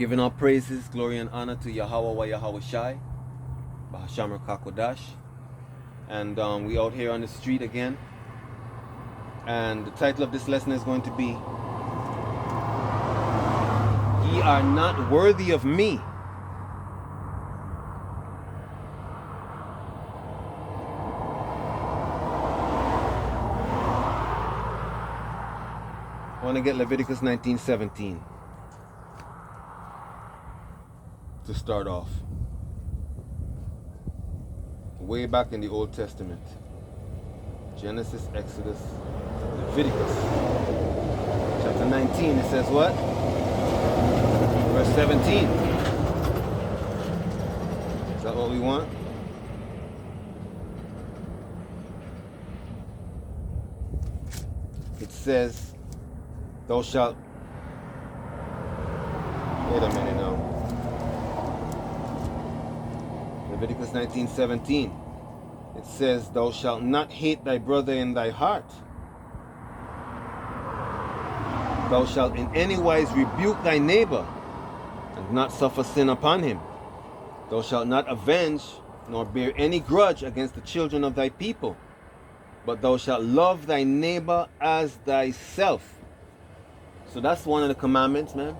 Giving all praises, glory and honor to Yahweh wa Yahweh Shai, Bahashamar Kakodash. And we out here on the street again. And the title of this lesson is going to be, Ye are not worthy of me. I want to get Leviticus 19:17 to start off. Way back in the Old Testament. Genesis, Exodus, Leviticus. Chapter 19, it says what? Verse 17. Is that what we want? It says, thou shalt... Wait a minute now. Leviticus 19:17. It says, thou shalt not hate thy brother in thy heart. Thou shalt in any wise rebuke thy neighbor, and not suffer sin upon him. Thou shalt not avenge, nor bear any grudge against the children of thy people, but thou shalt love thy neighbor as thyself. So that's one of the commandments, man.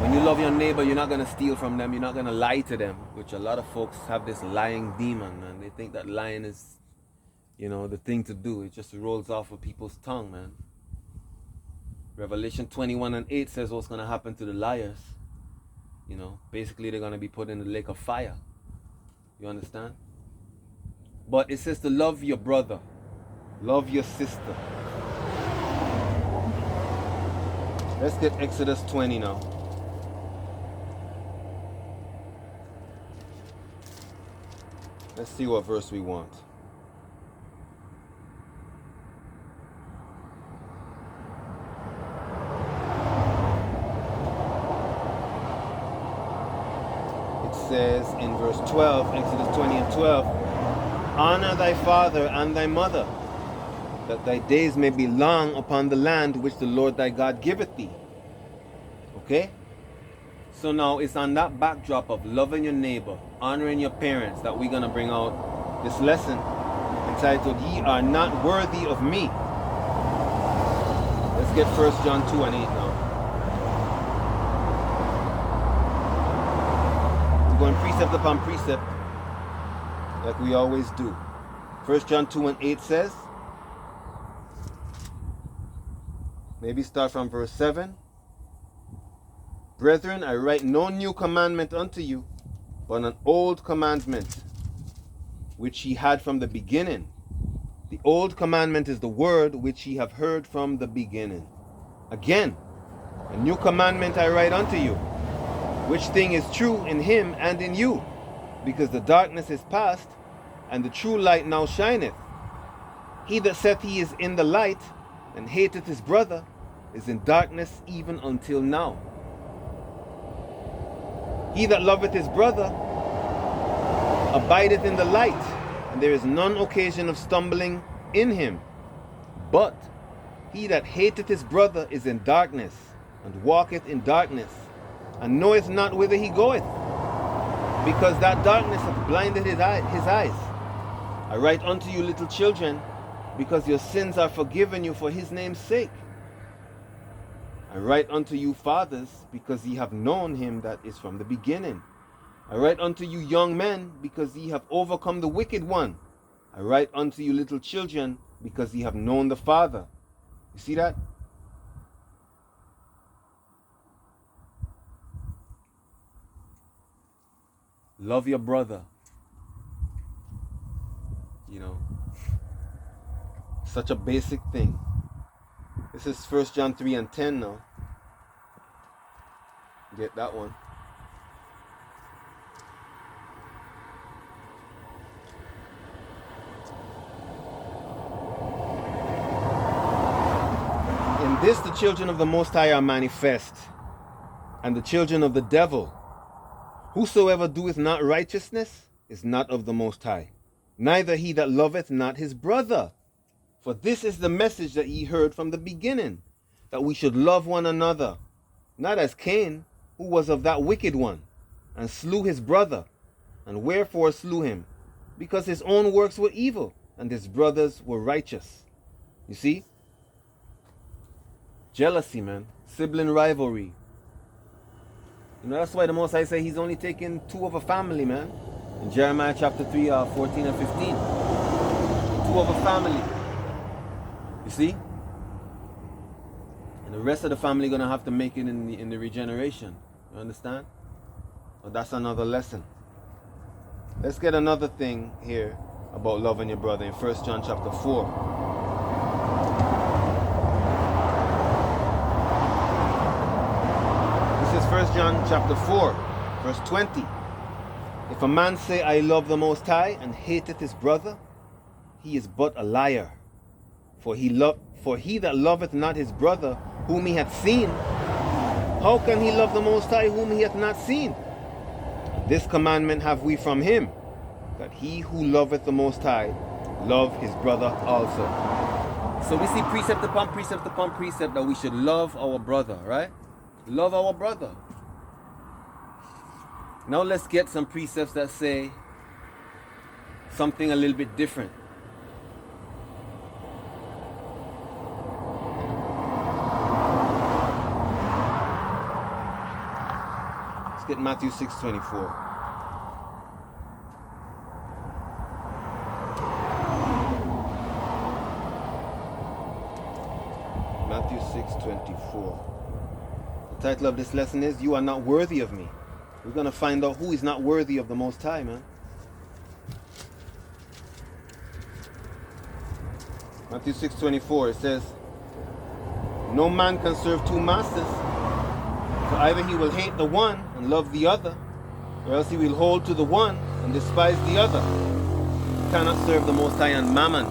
When you love your neighbor, you're not going to steal from them. You're not going to lie to them, which a lot of folks have this lying demon, man. They think that lying is, you know, the thing to do. It just rolls off of people's tongue, man. Revelation 21:8 says what's going to happen to the liars. You know, basically they're going to be put in the lake of fire. You understand? But it says to love your brother. Love your sister. Let's get Exodus 20 now. Let's see what verse we want. It says in verse 12, Exodus 20:12, honor thy father and thy mother, that thy days may be long upon the land which the Lord thy God giveth thee. Okay? So now it's on that backdrop of loving your neighbor, honoring your parents, that we're going to bring out this lesson entitled, Ye are not worthy of me. Let's get 1 John 2:8 now. We're going precept upon precept, like we always do. 1 John 2:8 says, maybe start from verse 7. Brethren, I write no new commandment unto you, but an old commandment, which ye had from the beginning. The old commandment is the word which ye have heard from the beginning. Again, a new commandment I write unto you, which thing is true in him and in you, because the darkness is past, and the true light now shineth. He that saith he is in the light, and hateth his brother, is in darkness even until now. He that loveth his brother abideth in the light, and there is none occasion of stumbling in him. But he that hateth his brother is in darkness, and walketh in darkness, and knoweth not whither he goeth, because that darkness hath blinded his eyes. I write unto you, little children, because your sins are forgiven you for his name's sake. I write unto you, fathers, because ye have known him that is from the beginning. I write unto you, young men, because ye have overcome the wicked one. I write unto you, little children, because ye have known the Father. You see that? Love your brother. You know, such a basic thing. This is 1 John 3:10 now. Get that one. In this the children of the Most High are manifest, and the children of the devil. Whosoever doeth not righteousness is not of the Most High, neither he that loveth not his brother. For this is the message that ye heard from the beginning, that we should love one another, not as Cain, who was of that wicked one, and slew his brother. And wherefore slew him? Because his own works were evil, and his brothers were righteous. You see? Jealousy, man. Sibling rivalry. You know, that's why the Most High say he's only taking 2 of a family, man. In Jeremiah chapter 3, 14 and 15. 2 of a family. You see? And the rest of the family gonna have to make it in the regeneration. You understand? But that's another lesson. Let's get another thing here about loving your brother in 1 John chapter 4. This is 1 John chapter 4, verse 20. If a man say, I love the Most High, and hateth his brother, he is but a liar. For he that loveth not his brother whom he hath seen, how can he love the Most High whom he hath not seen? This commandment have we from him, that he who loveth the Most High love his brother also. So we see precept upon precept upon precept that we should love our brother, right? Love our brother. Now let's get some precepts that say something a little bit different. Let's get Matthew 6:24. Matthew 6:24. The title of this lesson is, You Are Not Worthy of Me. We're going to find out who is not worthy of the Most High, man. Matthew 6:24, it says, No man can serve 2 masters, for either he will hate the one and love the other, or else he will hold to the one and despise the other. You cannot serve the Most High and mammon.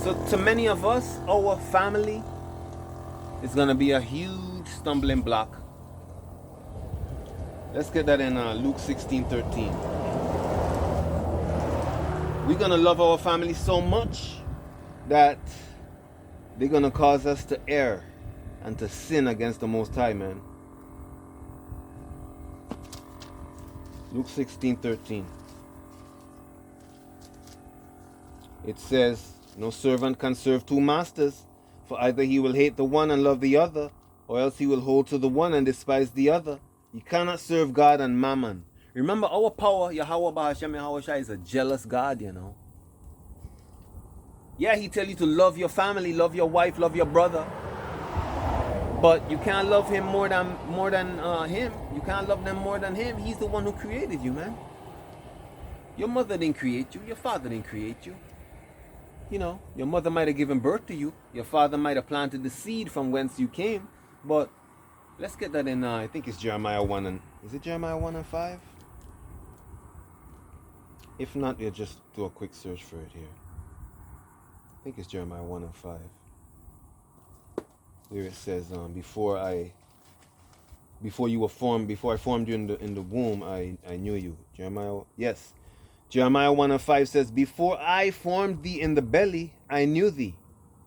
So to many of us, our family is going to be a huge stumbling block. Let's get that in Luke 16:13. We're going to love our family so much that they're going to cause us to err and to sin against the Most High, man. Luke 16:13. It says, No servant can serve 2 masters, for either he will hate the one and love the other, or else he will hold to the one and despise the other. You cannot serve God and mammon. Remember, our power, Yahweh Bahashem Yahweh is a jealous God, you know. Yeah, he tell you to love your family, love your wife, love your brother. But you can't love him more than him. You can't love them more than him. He's the one who created you, man. Your mother didn't create you. Your father didn't create you. You know, your mother might have given birth to you. Your father might have planted the seed from whence you came. But let's get that in, I think it's Jeremiah 1 and... Is it Jeremiah 1 and 5? If not, we'll just do a quick search for it here. I think it's Jeremiah 1 and 5. Where it says, before I formed you in the womb, I knew you. Jeremiah, yes. Jeremiah 1 and 5 says, Before I formed thee in the belly, I knew thee.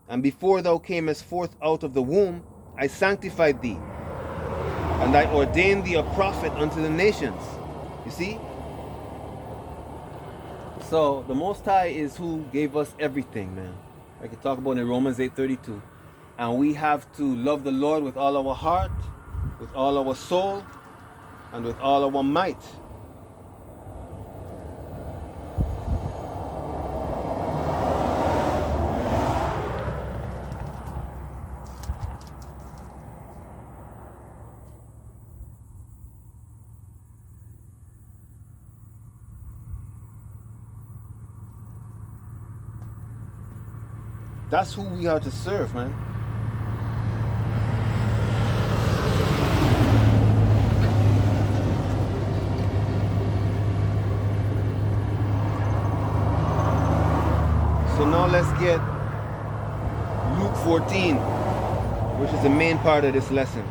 And before thou camest forth out of the womb, I sanctified thee. And I ordained thee a prophet unto the nations. You see? So, the Most High is who gave us everything, man. I can talk about in Romans 8:32. And we have to love the Lord with all our heart, with all our soul, and with all our might. That's who we are to serve, man. So now let's get Luke 14, which is the main part of this lesson.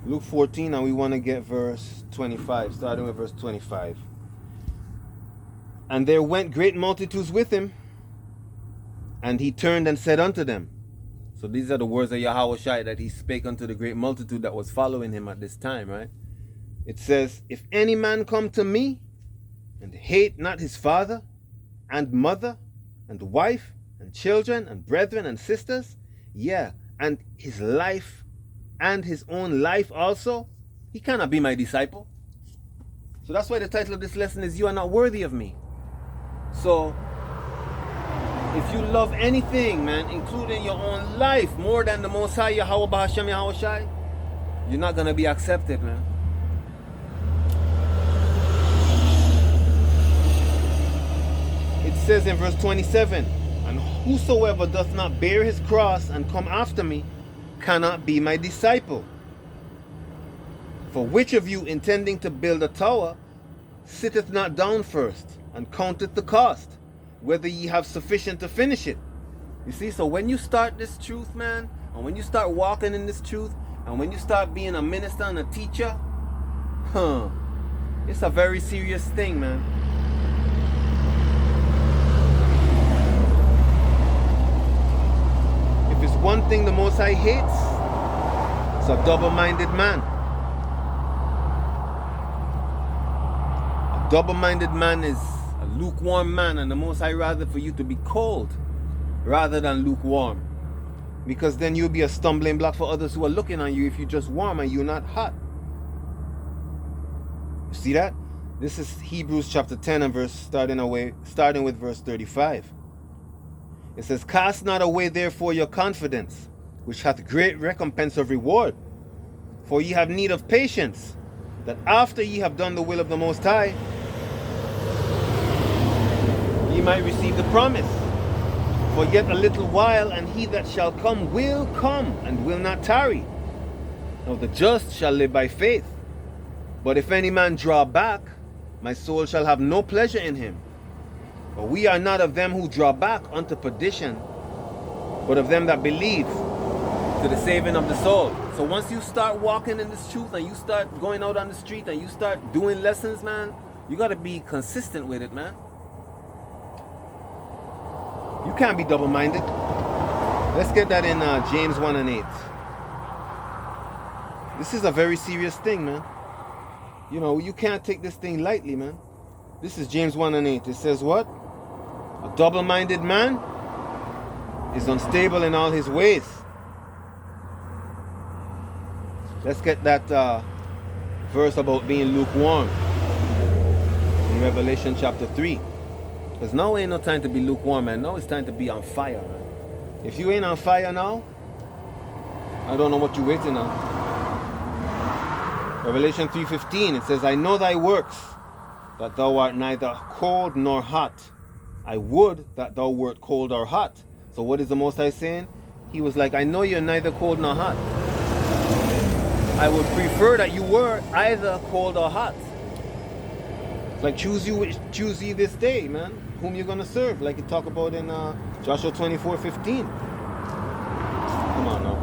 Luke 14, and we want to get verse 25, starting with verse 25. And there went great multitudes with him, and he turned and said unto them. So these are the words of Yahushua that he spake unto the great multitude that was following him at this time, right? It says, if any man come to me and hate not his father and mother and wife and children and brethren and sisters, yeah, and his life and his own life also, he cannot be my disciple. So that's why the title of this lesson is You Are Not Worthy of Me. So if you love anything, man, including your own life, more than the Most High, Yahweh Bahashem Yahushai, you're not going to be accepted, man. It says in verse 27, and whosoever doth not bear his cross and come after me cannot be my disciple. For which of you, intending to build a tower, sitteth not down first and counteth the cost, whether ye have sufficient to finish it? You see, so when you start this truth, man, and when you start walking in this truth, and when you start being a minister and a teacher, it's a very serious thing, man. If it's one thing the Most High hates, it's a double-minded man. A double-minded man is a lukewarm man, and the Most High rather for you to be cold rather than lukewarm, because then you'll be a stumbling block for others who are looking on you if you're just warm and you're not hot. You see that? This is Hebrews chapter 10 and starting with verse 35. It says, cast not away therefore your confidence, which hath great recompense of reward. For ye have need of patience, that after ye have done the will of the Most High, ye might receive the promise. For yet a little while, and he that shall come will come, and will not tarry. Now the just shall live by faith. But if any man draw back, my soul shall have no pleasure in him. For we are not of them who draw back unto perdition, but of them that believe to the saving of the soul. So once you start walking in this truth, and you start going out on the street, and you start doing lessons, man, you got to be consistent with it, man. You can't be double-minded. Let's get that in James 1 and 8. This is a very serious thing, man. You know, you can't take this thing lightly, man. This is James 1 and 8. It says what? A double-minded man is unstable in all his ways. Let's get that verse about being lukewarm in Revelation chapter 3. Because now ain't no time to be lukewarm, man. Now it's time to be on fire, man. If you ain't on fire now, I don't know what you're waiting on. Revelation 3:15, it says, I know thy works, that thou art neither cold nor hot. I would that thou wert cold or hot. So what is the Most High saying? He was like, I know you're neither cold nor hot. I would prefer that you were either cold or hot. It's like choose ye this day, man, whom you're gonna serve, like you talk about in Joshua 24:15. Come on now.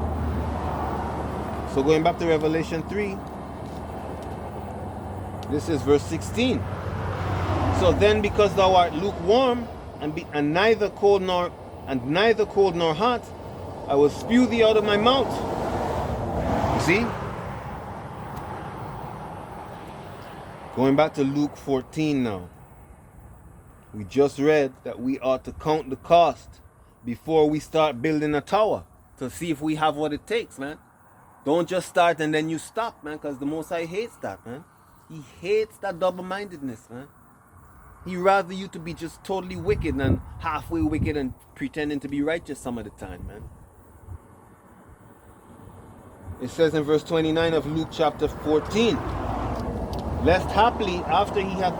So going back to Revelation 3, this is verse 16. So then, because thou art lukewarm and neither cold nor hot, I will spew thee out of my mouth. You see? Going back to Luke 14 now. We just read that we ought to count the cost before we start building a tower to see if we have what it takes, man. Don't just start and then you stop, man, because the Most High hates that, man. He hates that double-mindedness, man. He'd rather you to be just totally wicked than halfway wicked and pretending to be righteous some of the time, man. It says in verse 29 of Luke chapter 14, lest haply after he had,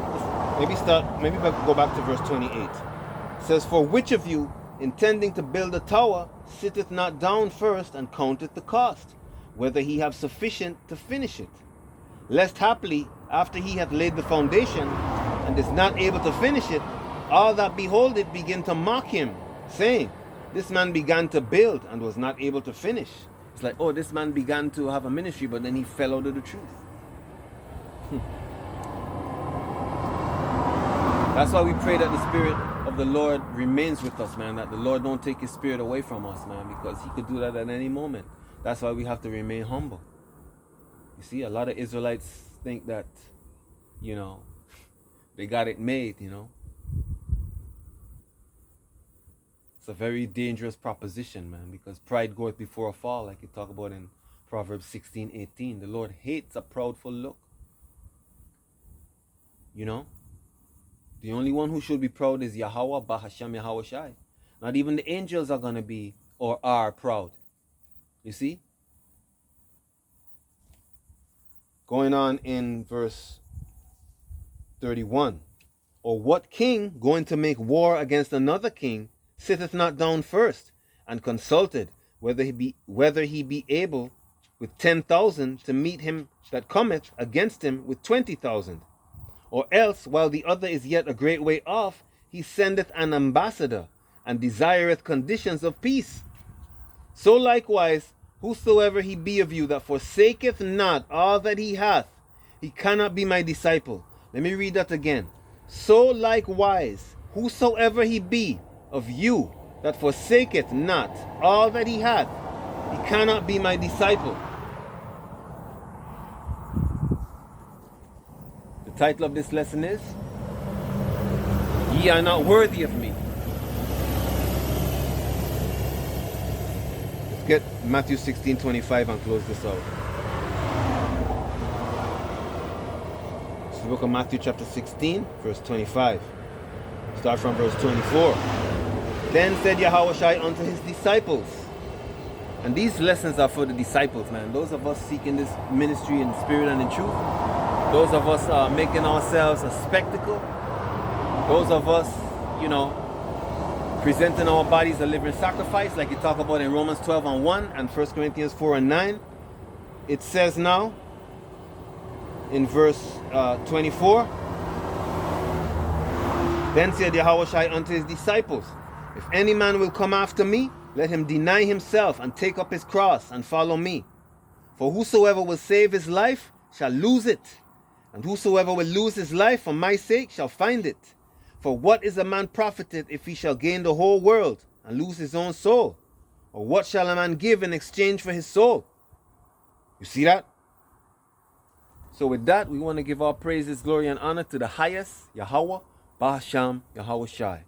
maybe go back to verse 28. It says, for which of you, intending to build a tower, sitteth not down first and counteth the cost, whether he have sufficient to finish it? Lest haply after he hath laid the foundation, and is not able to finish it, all that behold it begin to mock him, saying, this man began to build and was not able to finish. It's like, oh, this man began to have a ministry, but then he fell out of the truth. That's why we pray that the Spirit of the Lord remains with us, man. That the Lord don't take His Spirit away from us, man, because He could do that at any moment. That's why we have to remain humble. You see, a lot of Israelites think that, you know, they got it made, you know. It's a very dangerous proposition, man, because pride goeth before a fall, like you talk about in Proverbs 16:18. The Lord hates a proudful look. You know? The only one who should be proud is Yahweh, Bahasham Yahweh Shai. Not even the angels are going to be or are proud. You see? Going on in verse 31. Or what king going to make war against another king sitteth not down first and consulted whether he be able with 10,000 to meet him that cometh against him with 20,000? Or else, while the other is yet a great way off, he sendeth an ambassador, and desireth conditions of peace. So likewise, whosoever he be of you that forsaketh not all that he hath, he cannot be my disciple. Let me read that again. So likewise, whosoever he be of you that forsaketh not all that he hath, he cannot be my disciple. The title of this lesson is, Ye are not worthy of me. Let's get Matthew 16:25 and close this out. It's the book of Matthew chapter 16, verse 25. Start from verse 24. Then said Yahushua unto his disciples, and these lessons are for the disciples, man. Those of us seeking this ministry in spirit and in truth. Those of us making ourselves a spectacle. Those of us, you know, presenting our bodies a living sacrifice, like you talk about in Romans 12:1 and 1 Corinthians 4:9. It says now, in verse 24, Then said Yahushua unto his disciples, If any man will come after me, let him deny himself and take up his cross and follow me. For whosoever will save his life shall lose it, and whosoever will lose his life for my sake shall find it. For what is a man profited if he shall gain the whole world and lose his own soul? Or what shall a man give in exchange for his soul? You see that? So with that, we want to give our praises, glory, and honor to the highest, Yahweh, Bahasham, Yahweh Shai.